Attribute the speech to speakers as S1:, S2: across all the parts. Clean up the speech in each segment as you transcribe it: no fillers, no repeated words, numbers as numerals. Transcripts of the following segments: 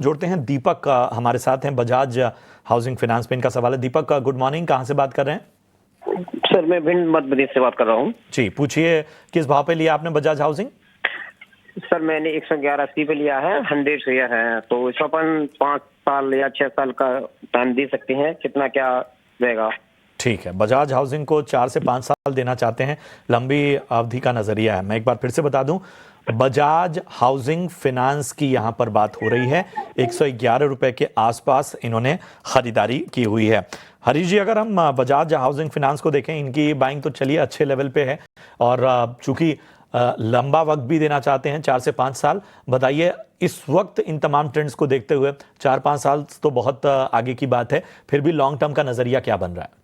S1: जोड़ते हैं दीपक हमारे साथ हैं बजाज हाउसिंग फाइनेंस पे। इनका सवाल है। दीपक गुड मॉर्निंग, कहाँ से बात कर रहे हैं?
S2: सर मैं भिंड मध्य प्रदेश से बात कर रहा हूँ।
S1: जी पूछिए, किस भाव पे लिया आपने बजाज हाउसिंग?
S2: सर मैंने 11180 पे लिया है, 100 शेयर है, तो इसमें अपन 5 साल या 6 साल का टाइम दे सकते हैं, कितना क्या रहेगा?
S1: ठीक है, बजाज हाउसिंग को 4 से 5 साल देना चाहते हैं, लंबी अवधि का नजरिया है। मैं एक बार फिर से बता दूं, बजाज हाउसिंग फाइनेंस की यहां पर बात हो रही है। 111 रुपए के आसपास इन्होंने खरीदारी की हुई है। हरीश जी, अगर हम बजाज हाउसिंग फाइनेंस को देखें, इनकी बाइंग तो चलिए अच्छे लेवल पे है, और चूंकि लंबा वक्त भी देना चाहते हैं, 4 से 5 साल। बताइए, इस वक्त इन तमाम ट्रेंड्स को देखते हुए 4-5 साल तो बहुत आगे की बात है, फिर भी लॉन्ग टर्म का नजरिया क्या बन रहा है?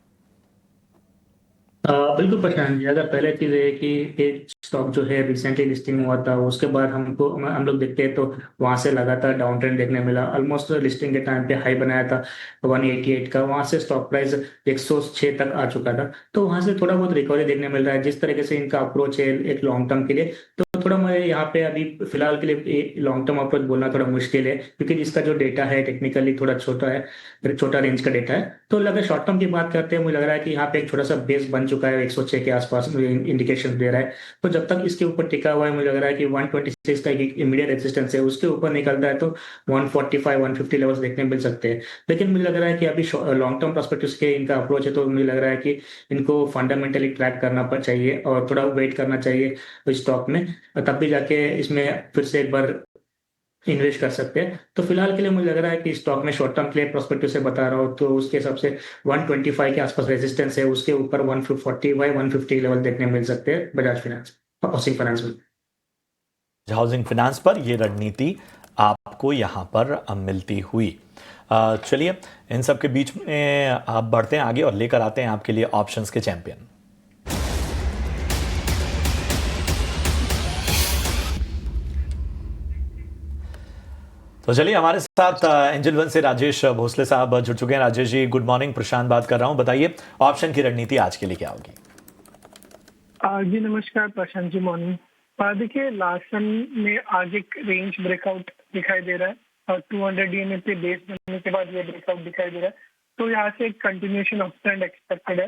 S3: बिल्कुल प्रशांत जी, अगर पहले चीज है कि ये स्टॉक जो है रिसेंटली लिस्टिंग हुआ था, उसके बाद हम लोग देखते हैं तो वहां से लगातार डाउन ट्रेंड देखने मिला। ऑलमोस्ट लिस्टिंग के टाइम पे हाई बनाया था 188 का, वहां से स्टॉक प्राइस 106 तक आ चुका था। तो वहां से थोड़ा बहुत रिकवरी देखने मिल रहा है। जिस तरीके से इनका अप्रोच है एक लॉन्ग टर्म के लिए, तो थोड़ा मैं यहाँ पे अभी फिलहाल के लिए लॉन्ग टर्म अप्रोच बोलना थोड़ा मुश्किल है, क्योंकि जिसका जो डेटा है टेक्निकली थोड़ा छोटा है, छोटा रेंज का डेटा है। तो अगर शॉर्ट टर्म की बात करते हैं, मुझे लग रहा है कि यहाँ पे एक छोटा सा बेस बन चुका है, 106 के आसपास इंडिकेशन दे रहा है। तो जब तक इसके ऊपर टिका हुआ है, मुझे लग रहा है कि 126 का एक इमीडिएट रेजिस्टेंस है, उसके ऊपर निकलता है तो 145 150 लेवल्स देखने मिल सकते हैं। लेकिन मुझे लग रहा है कि अभी लॉन्ग टर्म पर्सपेक्टिव के इनका अप्रोच है, तो मुझे लग रहा है कि इनको फंडामेंटली ट्रैक करना चाहिए और थोड़ा वेट करना चाहिए स्टॉक में, तब भी जाके इसमें फिर से एक बार इन्वेस्ट कर सकते हैं। तो फिलहाल के लिए मुझे लग रहा है कि स्टॉक में शॉर्ट टर्म के लिए प्रोस्पेक्टिव से बता रहा हूँ, तो उसके हिसाब से 125 के आसपास रेजिस्टेंस है, उसके ऊपर 140 150 लेवल देखने मिल सकते हैं बजाज फाइनेंस हाउसिंग फाइनेंस में।
S1: हाउसिंग फाइनेंस पर यह रणनीति आपको यहां पर मिलती हुई। चलिए, इन सब के बीच में आप बढ़ते हैं आगे और लेकर आते हैं आपके लिए ऑप्शंस के चैंपियन। तो चलिए, हमारे साथ एंजल वन से राजेश भोसले साहब जुड़ चुके हैं। राजेश जी गुड मॉर्निंग, प्रशांत बात कर रहा हूं। बताइए, ऑप्शन की रणनीति आज के लिए क्या होगी?
S4: जी नमस्कार प्रशांत जी, मॉर्निंग। देखिए, लार्सन में आज एक रेंज ब्रेकआउट दिखाई दे रहा है और 200 डीएमए पे बेस बनने के बाद ये ब्रेकआउट दिखाई दे रहा है, तो यहाँ से एक कंटिन्यूएशन ऑफ ट्रेंड एक्सपेक्टेड है।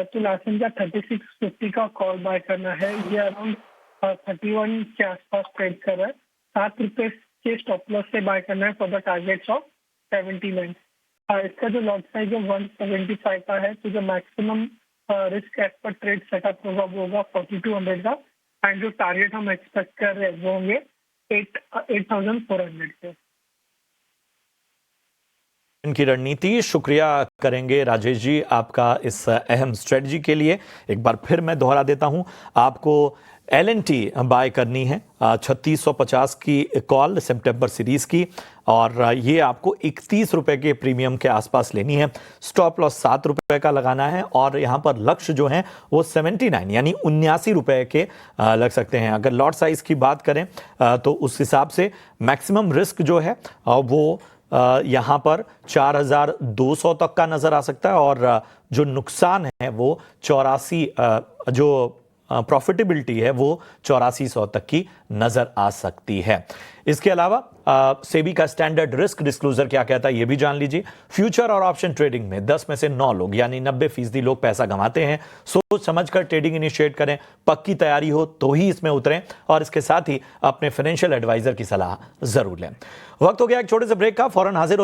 S4: तो लार्सन का 3650 का कॉल बाय करना है, ये अराउंड 31 के आसपास ट्रेड कर रहा है। 7 रुपये के स्टॉप लॉस से बाय करना है फॉर द टारगेट्स ऑफ 79। इसका जो लॉट साइज है 175 का है, तो जो मैक्सिमम रिस्क एज पर ट्रेड सेटअप होगा वो होगा 4200 का, एंड जो टारगेट हम एक्सपेक्ट कर रहे हैं वो होंगे 8400 के।
S1: इनकी रणनीति। शुक्रिया करेंगे राजेश जी आपका इस अहम स्ट्रेटजी के लिए। एक बार फिर मैं दोहरा देता हूं, आपको LNT बाय करनी है 3650 की कॉल सितंबर सीरीज की, और ये आपको 31 रुपए के प्रीमियम के आसपास लेनी है। स्टॉप लॉस 7 रुपए का लगाना है, और यहां पर लक्ष्य जो है वो 79 यानी 79 रुपए के लग सकते हैं। अगर लॉट साइज की बात करें तो उस हिसाब से मैक्सिमम रिस्क जो है वो यहां पर 4200 तक का नजर आ सकता है, और जो नुकसान है वो 84, जो प्रॉफिटेबिलिटी है वो 8400 तक की नजर आ सकती है। इसके अलावा सेबी का स्टैंडर्ड रिस्क डिस्क्लोजर क्या कहता है ये भी जान लीजिए। फ्यूचर और ऑप्शन ट्रेडिंग में 10 में से 9 लोग यानी 90% लोग पैसा गंवाते हैं। सोच समझकर ट्रेडिंग इनिशिएट करें, पक्की तैयारी हो तो ही इसमें उतरें, और इसके साथ ही अपने फाइनेंशियल एडवाइजर की सलाह जरूर लें। वक्त हो गया एक छोटे से ब्रेक का, फौरन हाजिर